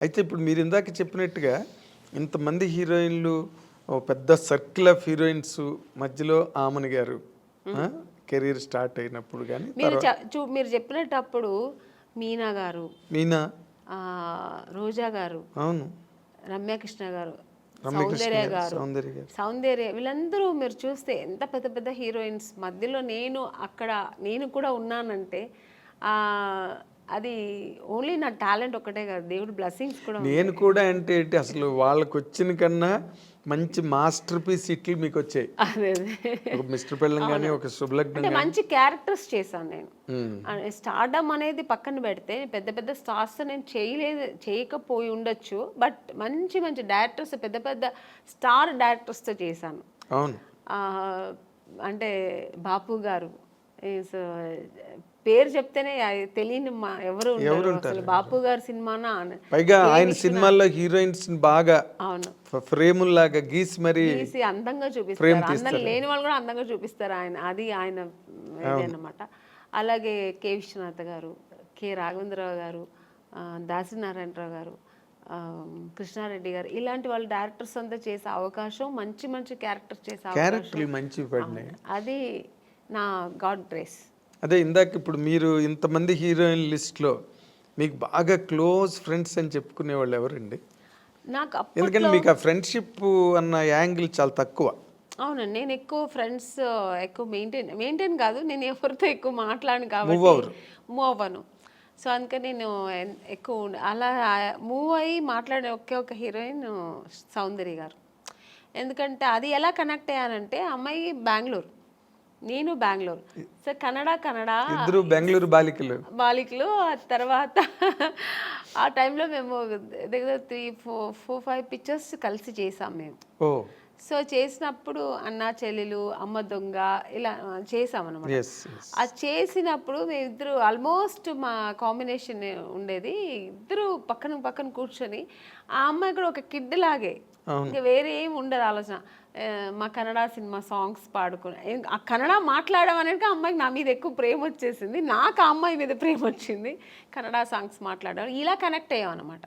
అయితే ఇప్పుడు మీరు ఇందాక చెప్పినట్టుగా ఇంతమంది హీరోయిన్లు ఓ పెద్ద సర్కిల్ ఆఫ్ హీరోయిన్స్ మధ్యలో ఆమని గారు కెరీర్ స్టార్ట్ అయినప్పుడు కానీ మీరు చెప్పినప్పుడు మీనా గారు, మీనా, రోజా గారు, అవును, రమ్యకృష్ణ గారు, రమ్యకృష్ణ గారు, సౌందర్య వీళ్ళందరూ మీరు చూస్తే ఎంత పెద్ద పెద్ద హీరోయిన్స్ మధ్యలో నేను కూడా ఉన్నానంటే అది ఓన్లీ నా టాలెంట్ ఒకటే కాదు, దేవుడు బ్లెస్సింగ్స్ కూడా. నేను కూడా అంటే ఏంటి అసలు వాళ్ళకి వచ్చిన కన్నా మంచి మాస్టర్ పీస్ ఇట్లు మీకు వచ్చాయి. అదే ఒక మిస్టర్ పెళ్ళం కానీ ఒక శుభలగ్నం అంటే మంచి క్యారెక్టర్స్ చేశాను నేను. స్టార్డమ్ అనేది పక్కన పెడితే పెద్ద పెద్ద స్టార్స్ నేను చేయకపోయి ఉండొచ్చు, బట్ మంచి మంచి డైరెక్టర్స్, పెద్ద పెద్ద స్టార్ డైరెక్టర్స్తో చేశాను. అవును, అంటే బాపు గారు పేరు చెప్తేనే తెలియని ఎవరు అసలు. బాపు గారి సినిమానా, పైగా ఆయన సినిమాల్లో హీరోయిన్స్ బాగా అవును ఫ్రేముల్ లాగా గీసి మరి అందంగా చూపిస్తారు. అందం లేని వాళ్ళు కూడా అందంగా చూపిస్తారు అది ఆయన అన్నమాట. అలాగే కె విశ్వనాథ్ గారు, కె రాఘవేంద్రరావు గారు, దాసనారాయణరావు గారు, కృష్ణారెడ్డి గారు, ఇలాంటి వాళ్ళు డైరెక్టర్స్ అంతా చేసే అవకాశం, మంచి మంచి క్యారెక్టర్స్ చేసే అవకాశం, అది నా గాడ్ గ్రేస్. అదే ఇందాక ఇప్పుడు మీరు ఇంతమంది హీరోయిన్ లిస్ట్లో మీకు బాగా క్లోజ్ ఫ్రెండ్స్ అని చెప్పుకునే వాళ్ళు ఎవరండి? నాకు ఎందుకంటే మీకు ఆ ఫ్రెండ్షిప్ అన్న యాంగిల్ చాలా తక్కువ. అవునండి, నేను ఎక్కువ ఫ్రెండ్స్ ఎక్కువ మెయింటైన్ కాదు, నేను ఎవరితో ఎక్కువ మాట్లాడను కాబట్టి మూవ్ అవ్వను. సో అందుకని నేను ఎక్కువ అలా మూవ్ అయ్యి మాట్లాడే ఒక హీరోయిన్ సౌందర్య గారు. ఎందుకంటే అది ఎలా కనెక్ట్ అయ్యానంటే, అమ్మాయి బెంగళూరు, నేను బెంగళూరు, సో ఇద్దరు బెంగళూరు బాలికలు. ఆ తర్వాత ఆ టైంలో మేము దగ్గర 3-4-5 పిక్చర్స్ కలిసి చేసాం మేము. సో చేసినప్పుడు అన్నా చెల్లెలు, అమ్మ దొంగ ఇలా చేసామన్నమాట. అది చేసినప్పుడు మేము ఇద్దరు ఆల్మోస్ట్ మా కాంబినేషన్ ఉండేది, ఇద్దరు పక్కన పక్కన కూర్చొని, ఆ అమ్మాయి కూడా ఒక కిడ్ లాగే, ఇంకా వేరే ఏమి ఉండదు ఆలోచన. మా కన్నడ సినిమా సాంగ్స్ పాడుకుని, ఆ కన్నడ మాట్లాడడం అనేది ఆ అమ్మాయికి నా మీద ఎక్కువ ప్రేమ వచ్చేసింది, నాకు ఆ అమ్మాయి మీద ప్రేమ వచ్చింది. కన్నడ సాంగ్స్ మాట్లాడడం ఇలా కనెక్ట్ అయ్యాం అనమాట.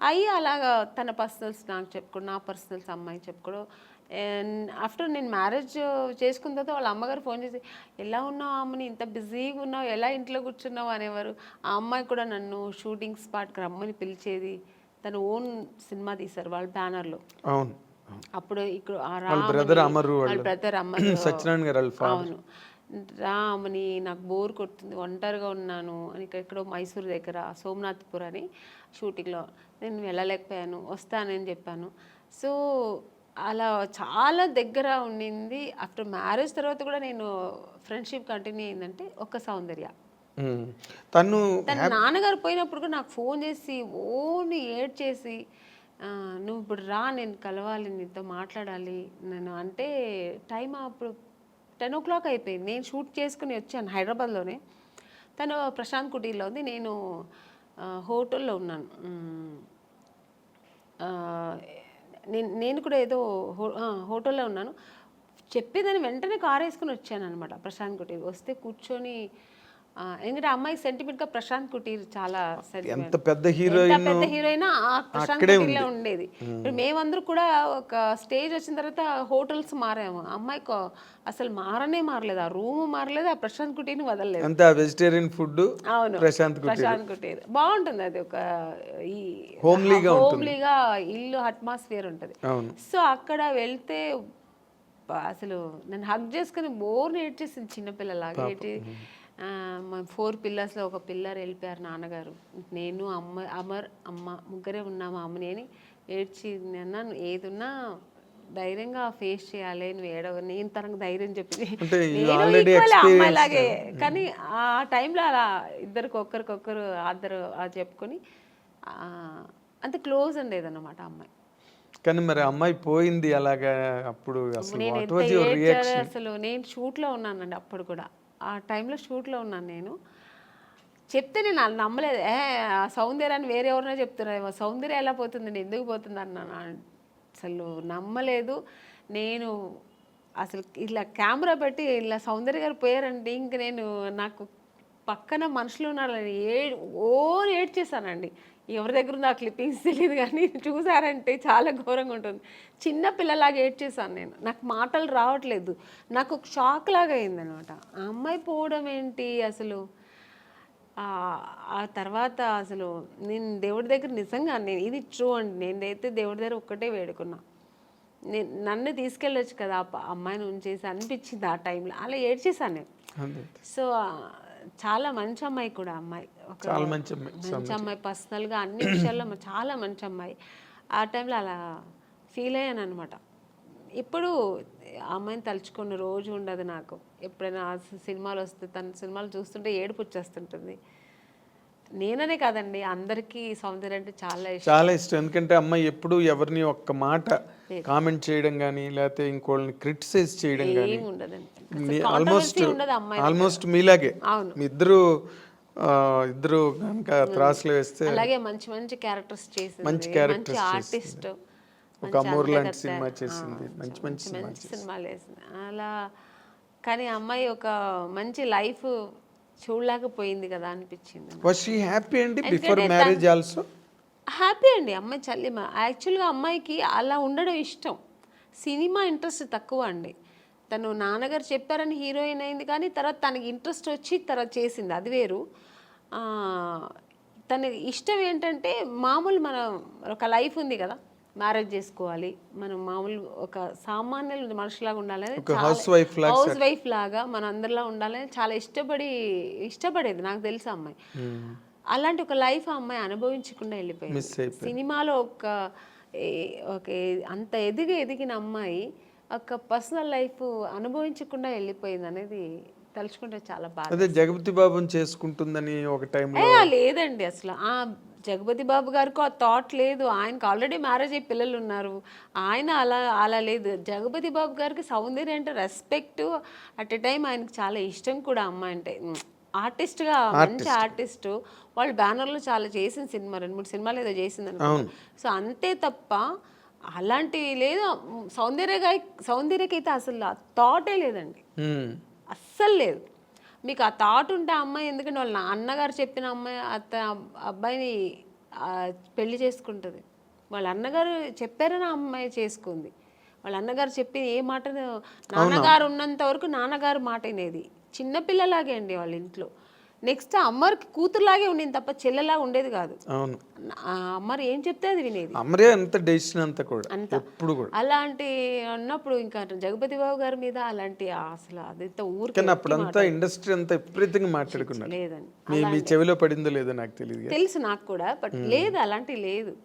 అయ్యి అలాగా తన పర్సనల్స్ నాకు చెప్పుకోవడం, నా పర్సనల్స్ అమ్మాయి చెప్పుకోవడం. ఆఫ్టర్ నేను మ్యారేజ్ చేసుకున్న తర్వాత వాళ్ళ అమ్మగారు ఫోన్ చేసి, ఎలా ఉన్నావు అమ్మని, ఇంత బిజీగా ఉన్నావు, ఎలా ఇంట్లో కూర్చున్నావు అనేవారు. ఆ అమ్మాయి కూడా నన్ను షూటింగ్ స్పాట్కి రమ్మని పిలిచేది. తను ఓన్ సినిమా తీశారు వాళ్ళ బ్యానర్లో. అప్పుడు ఇక్కడ బ్రదర్ అమరు, అవును, రామని నాకు బోర్ కొడుతుంది, ఒంటరిగా ఉన్నాను అని ఎక్కడో మైసూర్ దగ్గర సోమనాథ్పూర్ అని షూటింగ్లో నేను వెళ్ళలేకపోయాను, వస్తానని చెప్పాను. సో అలా చాలా దగ్గర ఉండింది. ఆఫ్టర్ మ్యారేజ్ తర్వాత కూడా నేను ఫ్రెండ్షిప్ కంటిన్యూ అయిందంటే ఒక సౌందర్య. తన నాన్నగారు పోయినప్పుడు కూడా నాకు ఫోన్ చేసి ఓన్లీ ఏడ్ చేసి, నువ్వు ఇప్పుడు రా, నేను కలవాలి, నీతో మాట్లాడాలి నేను అంటే. టైం అప్పుడు 10 o'clock అయిపోయింది, నేను షూట్ చేసుకుని వచ్చాను హైదరాబాద్లోనే. తను ప్రశాంత్ కుటీర్లో ఉంది, నేను హోటల్లో ఉన్నాను. నేను కూడా ఏదో హోటల్లో ఉన్నాను. చెప్పేదాన్ని వెంటనే కారు వేసుకుని వచ్చాను అనమాట ప్రశాంత్ కుటీర్. వస్తే కూర్చొని, ఎందుకంటే అమ్మాయి సెంటిమెంట్గా ప్రశాంత్ కుటీర్ చాలా ఎంత పెద్ద హీరోయిన్ ప్రశాంత్ కుటీర్లో ఉండేది. మేమందరూ కూడా ఒక స్టేజ్ వచ్చిన తర్వాత హోటల్స్ మారాము, అమ్మాయికి అసలు మారలేదు, ఆ రూమ్ మారలేదు, ఆ ప్రశాంత్ కుటీర్ని వదలలేదు. అంతా వెజిటేరియన్ ఫుడ్. అవును, ప్రశాంత్ కుటీర్ బాగుంటుంది, అది ఒక ఈ హోమ్లీగా ఇల్లు అట్మాస్ఫియర్ ఉంటుంది. సో అక్కడ వెళ్తే అసలు నన్ను హగ్ చేసుకుని బోర్ని ఏడ్చేసింది, చిన్నపిల్లలాగా ఏడ్చి. 4 పిల్లర్స్లో ఒక పిల్లర్ వెళ్ళిపోయారు నాన్నగారు, నేను అమ్మ ముగ్గురే ఉన్నాము అమ్మని అని ఏడ్చి. అన్నాను, ఏదున్నా ధైర్యంగా ఫేస్ చేయాలి, నువ్వు నేను తనకు ధైర్యం చెప్పింది, నేను అమ్మాయిలాగే. కానీ ఆ టైంలో అలా ఒకరికొకరు ఆద్దరు చెప్పుకొని అంత క్లోజ్ ఉండేదన్నమాట అమ్మాయి. కానీ మరి అమ్మాయి పోయింది అలాగా, అప్పుడు అసలు నేను షూట్లో ఉన్నానండి, అప్పుడు కూడా ఆ టైంలో షూట్లో ఉన్నాను. నేను చెప్తే నేను నమ్మలేదు, సౌందర్య అని వేరే ఎవరైనా చెప్తున్నారు, సౌందర్య ఎలా పోతుంది, నేను ఎందుకు పోతుంది అన్నాను. అసలు నమ్మలేదు నేను. అసలు ఇలా కెమెరా పెట్టి ఇలా సౌందర్య గారు పోయారంటే ఇంక నాకు పక్కన మనుషులు ఉన్నారని ఏడ్చేసానండి. ఎవరి దగ్గర ఉన్న క్లిప్పింగ్స్ తెలియదు కానీ చూసారంటే చాలా ఘోరంగా ఉంటుంది. చిన్న పిల్లలాగా ఏడ్చేసాను నేను. నాకు మాటలు రావట్లేదు. నాకు ఒక షాక్ లాగా అయిందనమాట. ఆ అమ్మాయి పోవడం ఏంటి అసలు. ఆ తర్వాత అసలు నేను దేవుడి దగ్గర నిజంగా నేను ఇది ట్రూ అండి. నేనైతే దేవుడి దగ్గర ఒక్కటే వేడుకున్నా, నన్ను తీసుకెళ్ళొచ్చు కదా అమ్మాయిని ఉంచేసి అనిపించింది ఆ టైంలో. అలా ఏడ్చేసాను నేను. సో చాలా మంచి అమ్మాయి కూడా అమ్మాయి, చాలా మంచి అమ్మాయి పర్సనల్గా అన్ని విషయాల్లో చాలా మంచి అమ్మాయి. ఆ టైంలో అలా ఫీల్ అయ్యాను అనమాట. ఇప్పుడు ఆ అమ్మాయిని తలుచుకున్న రోజు ఉండదు నాకు. ఎప్పుడైనా సినిమాలు వస్తే తన సినిమాలు చూస్తుంటే ఏడుపు వచ్చేస్తుంటుంది. నేననే కాదండి, అందరికీ సౌందర్య అంటే చాలా ఇష్టం. ఎందుకంటే అమ్మాయి ఎప్పుడు ఎవరిని ఒక్క మాట కామెంట్ చేయడం కానీ లేకపోతే ఇంకోళ్ళని క్రిటిసైజ్ చేయడం కానీ ఆల్మోస్ట్ మీలాగే మీ ఇద్దరు కనుక త్రాసులు వేస్తే అలాగే మంచి మంచి క్యారెక్టర్స్ చేసింది, మంచి ఆర్టిస్ట్, ఒక అమూర్ లాంటి సినిమా చేసింది, మంచి మంచి సినిమాలు వేసింది అలా. కానీ అమ్మాయి ఒక మంచి లైఫ్ చూడలేకపోయింది కదా అనిపించింది. వాస్ షీ హ్యాపీ అండి బిఫోర్ మ్యారేజ్ ఆల్సో? హ్యాపీ అండి అమ్మాయి చల్లిమ. యాక్చువల్గా అమ్మాయికి అలా ఉండడం ఇష్టం, సినిమా ఇంట్రెస్ట్ తక్కువ అండి. తను నాన్నగారు చెప్పారని హీరోయిన్ అయింది, కానీ తర్వాత తనకి ఇంట్రెస్ట్ వచ్చి తర్వాత చేసింది, అది వేరు. తన ఇష్టం ఏంటంటే మామూలు మన ఒక లైఫ్ ఉంది కదా, మ్యారేజ్ చేసుకోవాలి, మనం మామూలు ఒక సామాన్య మనుషులాగా ఉండాలని, హౌస్ వైఫ్ లాగా మన అందరిలా ఉండాలని చాలా ఇష్టపడేది. నాకు తెలుసు అమ్మాయి అలాంటి ఒక లైఫ్ ఆ అమ్మాయి అనుభవించకుండా వెళ్ళిపోయింది. సినిమాలో ఒక అంత ఎదిగిన అమ్మాయి ఒక పర్సనల్ లైఫ్ అనుభవించకుండా వెళ్ళిపోయింది అనేది తలుచుకుంటే చాలా బాగా. జగపతి బాబుని చేసుకుంటుందని ఒక టైంలో లేదండి అసలు. జగపతి బాబు గారికి ఆ థాట్ లేదు. ఆయనకు ఆల్రెడీ మ్యారేజ్ అయ్యి పిల్లలు ఉన్నారు. ఆయన అలా లేదు. జగపతి బాబు గారికి సౌందర్య అంటే రెస్పెక్ట్, అట్ ఎ టైం ఆయనకు చాలా ఇష్టం కూడా అమ్మాయి అంటే. ఆర్టిస్ట్గా మంచి ఆర్టిస్టు, వాళ్ళు బ్యానర్లో చాలా చేసిన సినిమా 2-3 సినిమాలు ఏదో చేసింది అనుకుంటా. సో అంతే తప్ప అలాంటివి లేదు. సౌందర్యకైతే అసలు ఆ థాటే లేదండి, అస్సలు లేదు. మీకు ఆ థాట్ ఉంటే ఆ అమ్మాయి, ఎందుకంటే వాళ్ళ అన్నగారు చెప్పిన అమ్మాయి అబ్బాయిని పెళ్లి చేసుకుంటుంది. వాళ్ళ అన్నగారు చెప్పారని ఆ అమ్మాయి చేసుకుంది. వాళ్ళ అన్నగారు చెప్పి ఏ మాట, నాన్నగారు ఉన్నంత వరకు నాన్నగారు మాట వినేది. చిన్నపిల్లలాగే అండి వాళ్ళ ఇంట్లో. నెక్స్ట్ అమ్మకి కూతురులాగే ఉండేది తప్ప చెల్లెలాగా ఉండేది కాదు. అవును, అమ్మరు ఏం చెప్తే అది వినేది. అమ్మరే అంత డెసిషన్ అంతా కూడా ఎప్పుడు కూడా. అలాంటి అన్నప్పుడు ఇంకా జగపతి బాబు గారి మీద అలాంటి అసలు అదంతా ఊరికి అప్పుడంతా ఇండస్ట్రీ అంతా విపరీతంగా మాట్లాడుకున్నారు. లేదండి, మీ చెవిలో పడిందో లేదో నాకు తెలియదు, తెలుసు నాకు కూడా, బట్ లేదు అలాంటి లేదు.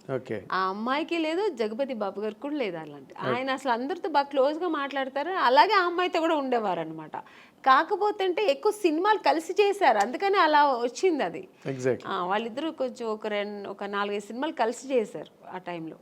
ఆ అమ్మాయికి లేదు, జగపతి బాబు గారికి కూడా లేదు అలాంటి. ఆయన అసలు అందరితో బాగా క్లోజ్ గా మాట్లాడతారు. అలాగే ఆ అమ్మాయితో కూడా ఉండేవారు అనమాట. కాకపోతే అంటే ఎక్కువ సినిమాలు కలిసి చేశారు, అందుకని అలా వచ్చింది అది. వాళ్ళిద్దరూ కొంచెం ఒక 4-5 సినిమాలు కలిసి చేశారు ఆ టైంలో.